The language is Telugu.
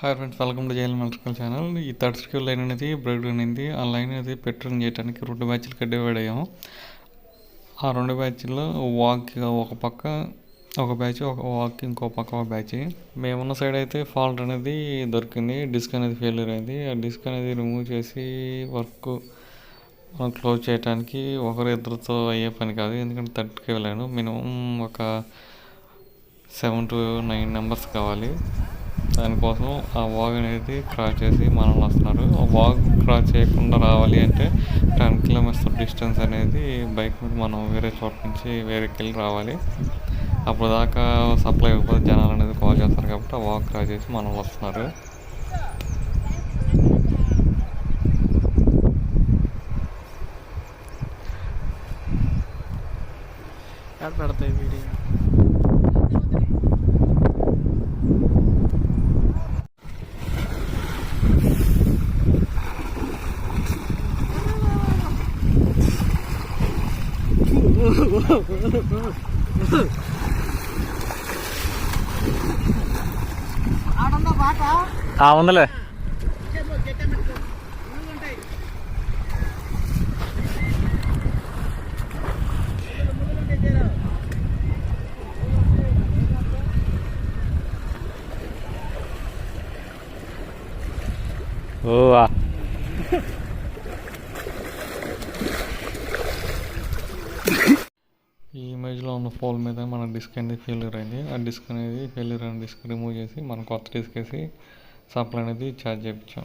Hi friends, welcome to JL electrical channel. ఈ థర్డ్ స్క్రూ లైన్ అనేది బ్రేక్ డౌన్ అయింది. ఆ లైన్ అనేది పెట్రోల్ చేయడానికి 2 బ్యాచ్లుగా డివైడ్ అయ్యాము. ఆ 2 బ్యాచ్ల్లో వాక్ ఒక పక్క ఒక బ్యాచ్, ఒక వాక్ ఇంకో పక్క ఒక బ్యాచ్. మేమున్న సైడ్ అయితే ఫాల్ట్ అనేది దొరికింది. డిస్క్ అనేది ఫెయిల్యూర్ అయింది. ఆ డిస్క్ అనేది రిమూవ్ చేసి వర్క్ క్లోజ్ చేయడానికి ఇద్దరితో అయ్యే పని కాదు. ఎందుకంటే 30కి వెళ్ళాను. మినిమం ఒక 7 to 9 మెంబర్స్ కావాలి. దానికోసం ఆ వాగ్ అనేది క్రాస్ చేసి మనం వస్తున్నారు. ఆ వాగ్ క్రాస్ చేయకుండా రావాలి అంటే 10 కిలోమీటర్స్ డిస్టెన్స్ అనేది బైక్ మీద మనం వేరే చోట నుంచి వేరేకి వెళ్ళి రావాలి. అప్పుడు దాకా సప్లై ఇవ్వకపోతే జనాలు అనేది కాల్ చేస్తారు కాబట్టి ఆ వాగ్ క్రాస్ చేసి మనం వస్తున్నారు. పెడతాయి వీడియో. ఉందిలే. ఈ ఇమేజ్లో ఉన్న పోల్ మీద మన డిస్క్ అనేది ఫెయిల్యూర్ అయింది. ఆ డిస్క్ అనేది ఫెయిల్యూర్ అయిన డిస్క్ రిమూవ్ చేసి మనం కొత్త డిస్క్ వేసి సప్లై అనేది ఛార్జ్ చేయించాం.